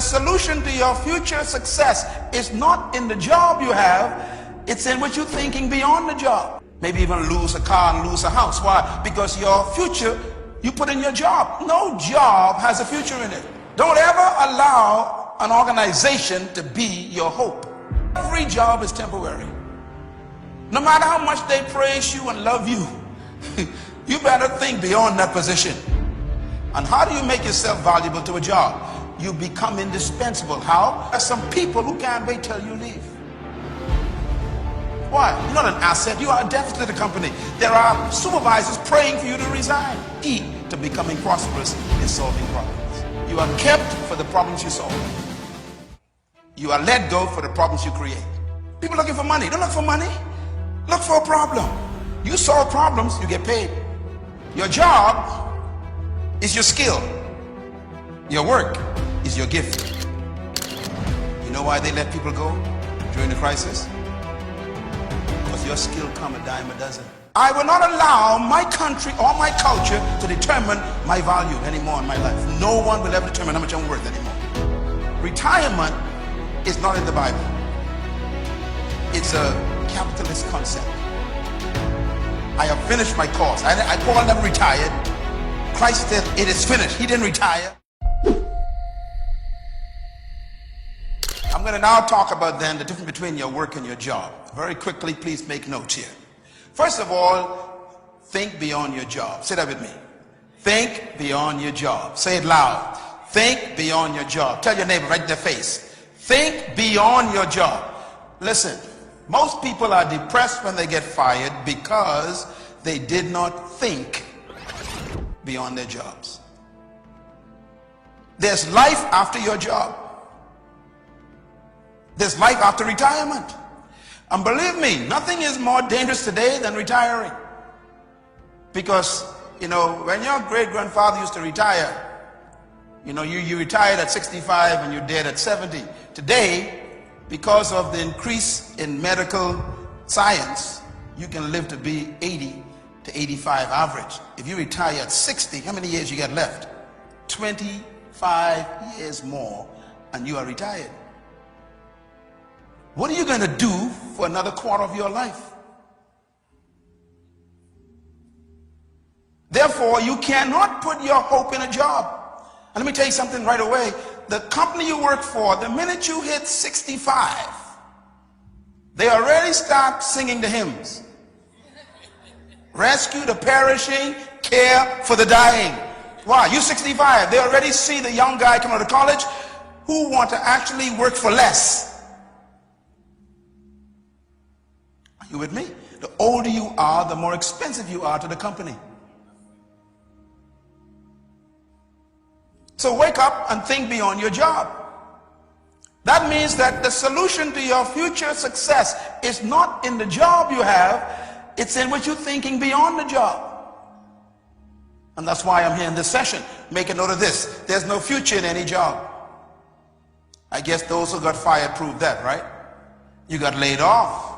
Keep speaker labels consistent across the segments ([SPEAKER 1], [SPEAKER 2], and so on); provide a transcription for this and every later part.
[SPEAKER 1] solution to your future success is not in the job you have, it's in what you're thinking beyond the job. Maybe even lose a car and lose a house. Why? Because your future you put in your job. No job has a future in it. Don't ever allow an organization to be your hope. Every job is temporary. No matter how much they praise you and love you, you better think beyond that position. And how do you make yourself valuable to a job? You become indispensable. How? There's some people who can't wait till you leave. Why? You're not an asset, you are a deficit to the company. There are supervisors praying for you to resign. Key to becoming prosperous is solving problems. You are kept for the problems you solve. You are let go for the problems you create. People looking for money. Don't look for money. Look for a problem. You solve problems, you get paid. Your job is your skill. Your work is your gift. You know why they let people go during the crisis? Because your skill come a dime a dozen. I will not allow my country or my culture to determine my value anymore in my life. No one will ever determine how much I'm worth anymore. Retirement is not in the Bible. It's a capitalist concept. I have finished my course. Paul never retired. Christ said it is finished. He didn't retire. I'm going to now talk about then the difference between your work and your job. Very quickly, please make notes here. First of all, think beyond your job. Say that with me. Think beyond your job. Say it loud. Think beyond your job. Tell your neighbor right in their face. Think beyond your job. Listen, most people are depressed when they get fired because they did not think beyond their jobs. There's life after your job. There's life after retirement. And believe me, nothing is more dangerous today than retiring. Because, when your great-grandfather used to retire, you retired at 65 and you're dead at 70. Today, because of the increase in medical science, you can live to be 80 to 85 average. If you retire at 60, how many years you got left? 25 years more and you are retired. What are you going to do for another quarter of your life? Therefore, you cannot put your hope in a job. And let me tell you something right away. The company you work for, the minute you hit 65, they already start singing the hymns. Rescue the perishing, care for the dying. Why? You're 65. They already see the young guy coming out of college who want to actually work for less. Are you with me? The older you are, the more expensive you are to the company. So wake up and think beyond your job. That means that the solution to your future success is not in the job you have, it's in what you're thinking beyond the job. And that's why I'm here in this session. Make a note of this. There's no future in any job. I guess those who got fired proved that, right? You got laid off.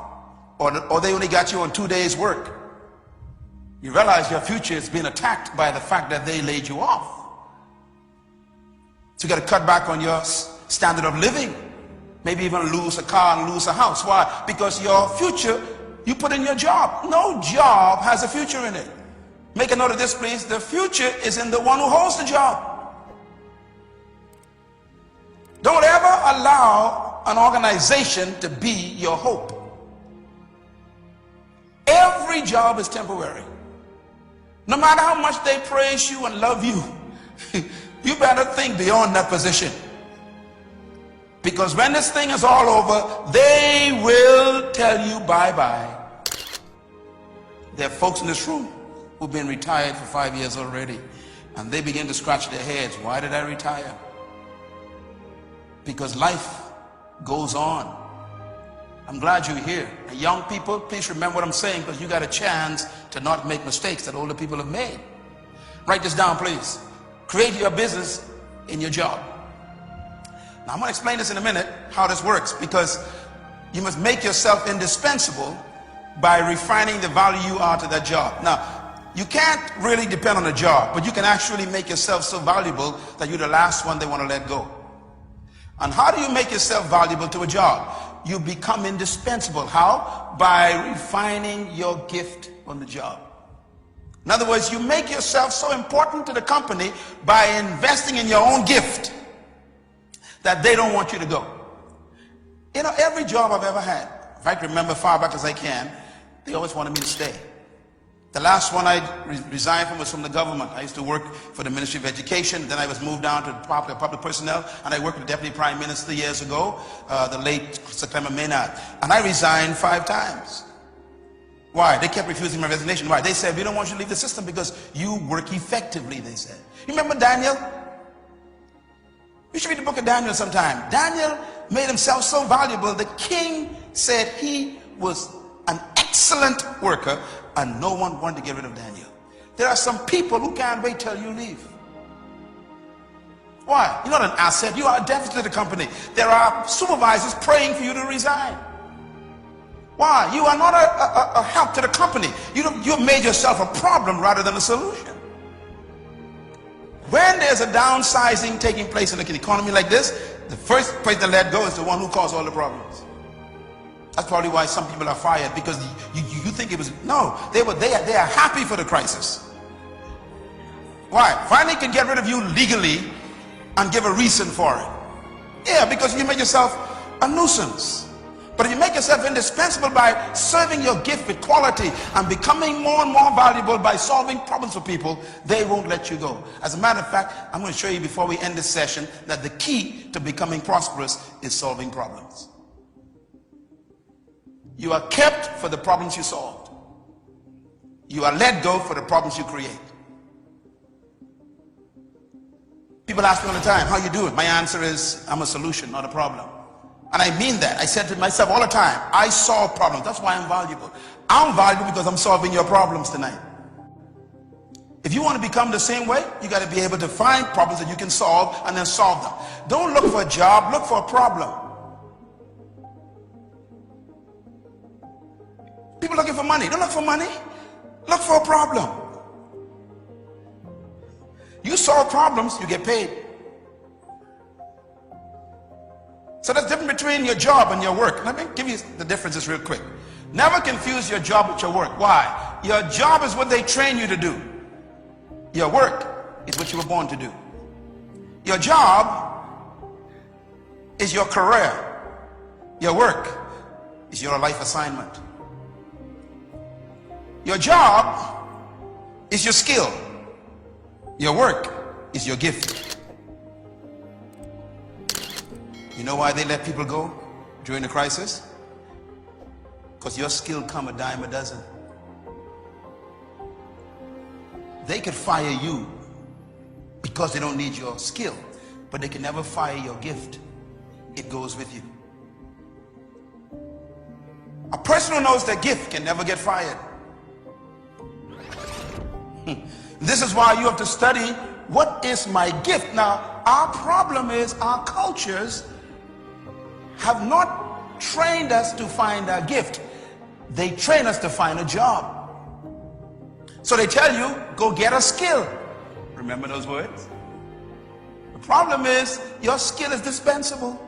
[SPEAKER 1] Or they only got you on 2 days work. You realize your future is being attacked by the fact that they laid you off. So you got to cut back on your standard of living. Maybe even lose a car and lose a house. Why? Because your future you put in your job. No job has a future in it. Make a note of this, please. The future is in the one who holds the job. Don't ever allow an organization to be your hope. Every job is temporary. No matter how much they praise you and love you, you better think beyond that position. Because when this thing is all over, they will tell you bye-bye. There are folks in this room who've been retired for 5 years already, and they begin to scratch their heads. Why did I retire? Because life goes on. I'm glad you're here. And young people, please remember what I'm saying, because you got a chance to not make mistakes that older people have made. Write this down, please. Create your business in your job. Now, I'm going to explain this in a minute, how this works, because you must make yourself indispensable by refining the value you are to that job. Now, you can't really depend on a job, but you can actually make yourself so valuable that you're the last one they want to let go. And how do you make yourself valuable to a job? You become indispensable. How? By refining your gift on the job. In other words, you make yourself so important to the company by investing in your own gift that they don't want you to go. You know, every job I've ever had, if I can remember far back as I can, they always wanted me to stay. The last one I resigned from was from the government. I used to work for the Ministry of Education. Then I was moved down to public personnel, and I worked with the Deputy Prime Minister years ago, the late Sir Clement Maynard. And I resigned 5 times. Why? They kept refusing my resignation. Why? They said, we don't want you to leave the system because you work effectively, they said. You remember Daniel? You should read the book of Daniel sometime. Daniel made himself so valuable, the king said he was an excellent worker, and no one wanted to get rid of Daniel. There are some people who can't wait till you leave. Why? You're not an asset. You are a deficit to the company. There are supervisors praying for you to resign. Why? You are not a help to the company. You've made yourself a problem rather than a solution. When there's a downsizing taking place in an economy like this, the first place to let go is the one who caused all the problems. That's probably why some people are fired, because you think it was, no, they are happy for the crisis. Why? Finally can get rid of you legally and give a reason for it. Yeah, because you make yourself a nuisance. But if you make yourself indispensable by serving your gift with quality and becoming more and more valuable by solving problems for people, they won't let you go. As a matter of fact, I'm going to show you before we end this session that the key to becoming prosperous is solving problems. You are kept for the problems you solved. You are let go for the problems you create. People ask me all the time, how you do it? My answer is, I'm a solution, not a problem. And I mean that. I said to myself all the time, I solve problems. That's why I'm valuable. I'm valuable because I'm solving your problems tonight. If you want to become the same way, you got to be able to find problems that you can solve and then solve them. Don't look for a job, look for a problem. People looking for money. Don't look for money. Look for a problem. You solve problems, you get paid. So that's different between your job and your work. Let me give you the differences real quick. Never confuse your job with your work. Why? Your job is what they train you to do. Your work is what you were born to do. Your job is your career. Your work is your life assignment. Your job is your skill. Your work is your gift. You know why they let people go during the crisis? Because your skill come a dime a dozen. They could fire you because they don't need your skill, but they can never fire your gift. It goes with you. A person who knows their gift can never get fired. This is why you have to study, what is my gift? Now, our problem is our cultures have not trained us to find our gift. They train us to find a job. So they tell you, go get a skill. Remember those words? The problem is, your skill is dispensable.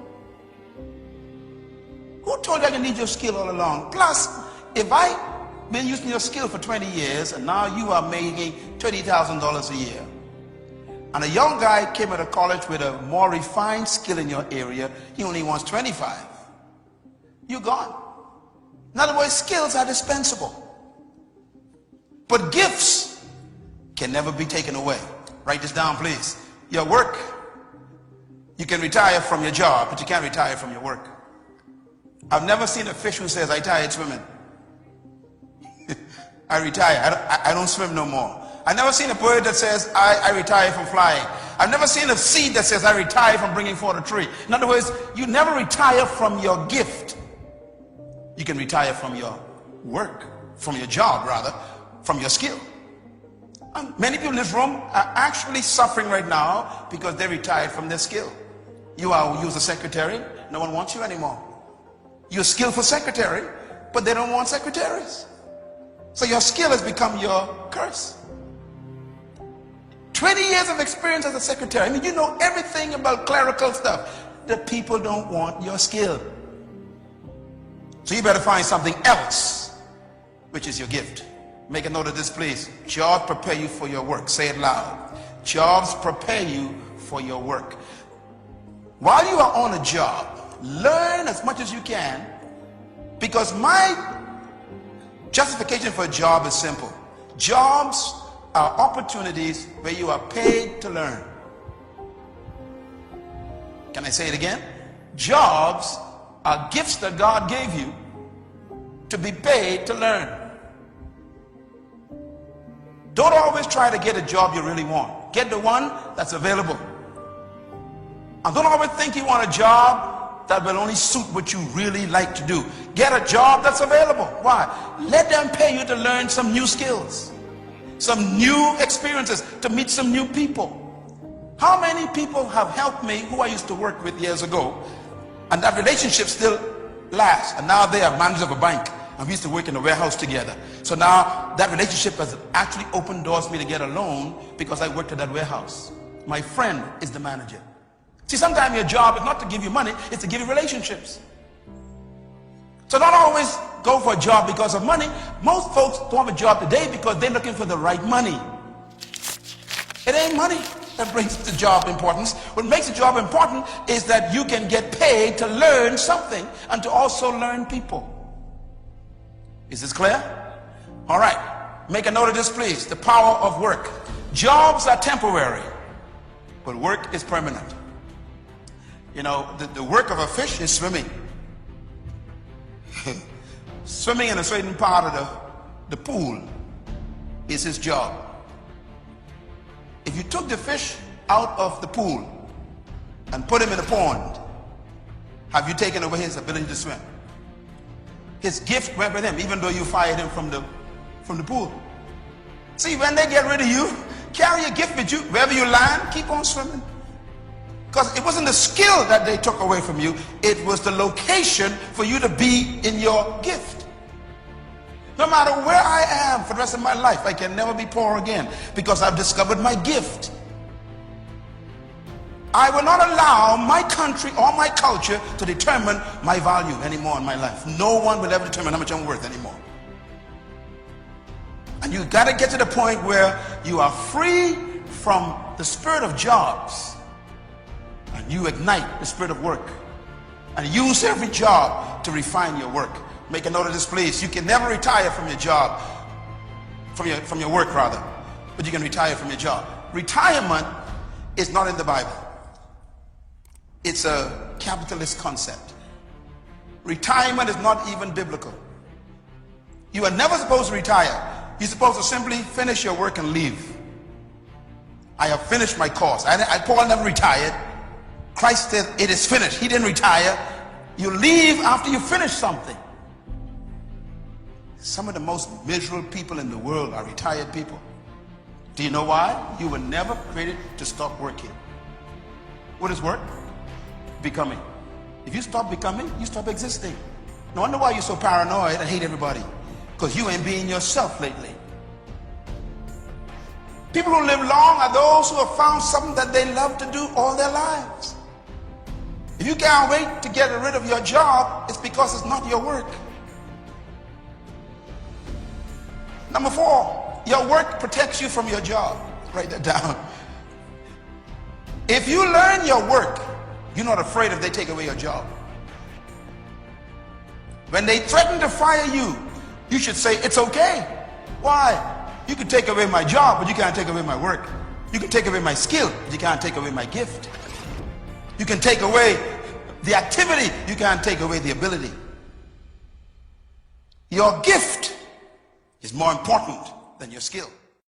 [SPEAKER 1] Who told you I need your skill all along? Plus, if I've been using your skill for 20 years and now you are making $30,000 a year, and a young guy came out of college with a more refined skill in your area, he only wants 25. You're gone. In other words, skills are dispensable. But gifts can never be taken away. Write this down, please. Your work, you can retire from your job, but you can't retire from your work. I've never seen a fish who says, I tired swimming. I retire. I don't swim no more. I've never seen a bird that says, I retire from flying. I've never seen a seed that says, I retire from bringing forth a tree. In other words, you never retire from your gift. You can retire from your work, from your job rather, from your skill. And many people in this room are actually suffering right now because they retired from their skill. You was a secretary, no one wants you anymore. You're a skillful secretary, but they don't want secretaries. So your skill has become your curse. 20 years of experience as a secretary. I mean, you know everything about clerical stuff. the people don't want your skill. So you better find something else, which is your gift. Make a note of this, please. Jobs prepare you for your work. Say it loud. Jobs prepare you for your work. While you are on a job, learn as much as you can, because my justification for a job is simple. Jobs are opportunities where you are paid to learn. Can I say it again? Jobs are gifts that God gave you to be paid to learn. Don't always try to get a job you really want. Get the one that's available. And don't always think you want a job that will only suit what you really like to do. Get a job that's available. Why? Let them pay you to learn some new skills, some new experiences, to meet some new people. How many people have helped me who I used to work with years ago, and that relationship still lasts, and now they are managers of a bank, and we used to work in a warehouse together. So now that relationship has actually opened doors for me to get a loan because I worked at that warehouse. My friend is the manager. See, sometimes your job is not to give you money, it's to give you relationships. So don't always go for a job because of money. Most folks don't have a job today because they're looking for the right money. It ain't money that brings the job importance. What makes the job important is that you can get paid to learn something and to also learn people. Is this clear? All right. Make a note of this, please. The power of work. Jobs are temporary, but work is permanent. You know, the work of a fish is swimming. Swimming in a certain part of the pool is his job. If you took the fish out of the pool and put him in a pond, have you taken away his ability to swim? His gift went with him, even though you fired him from the pool. See, when they get rid of you, carry your gift with you. Wherever you land, keep on swimming. Because it wasn't the skill that they took away from you, it was the location for you to be in your gift. No matter where I am for the rest of my life, I can never be poor again because I've discovered my gift. I will not allow my country or my culture to determine my value anymore in my life. No one will ever determine how much I'm worth anymore. And you got to get to the point where you are free from the spirit of jobs and you ignite the spirit of work and use every job to refine your work. Make a note of this, please. You can never retire from your job, from your work rather, but you can retire from your job. Retirement is not in the Bible. It's a capitalist concept. Retirement is not even biblical. You are never supposed to retire. You're supposed to simply finish your work and leave. I have finished my course. Paul never retired. Christ said it is finished. He didn't retire. You leave after you finish something. Some of the most miserable people in the world are retired people. Do you know why? You were never created to stop working. What is work? Becoming. If you stop becoming, you stop existing. No wonder why you're so paranoid and hate everybody. Because you ain't being yourself lately. People who live long are those who have found something that they love to do all their lives. If you can't wait to get rid of your job, it's because it's not your work. Number 4, your work protects you from your job. Write that down. If you learn your work, you're not afraid if they take away your job. When they threaten to fire you, you should say, it's okay. Why? You can take away my job, but you can't take away my work. You can take away my skill, but you can't take away my gift. You can take away the activity, you can't take away the ability. Your gift is more important than your skill.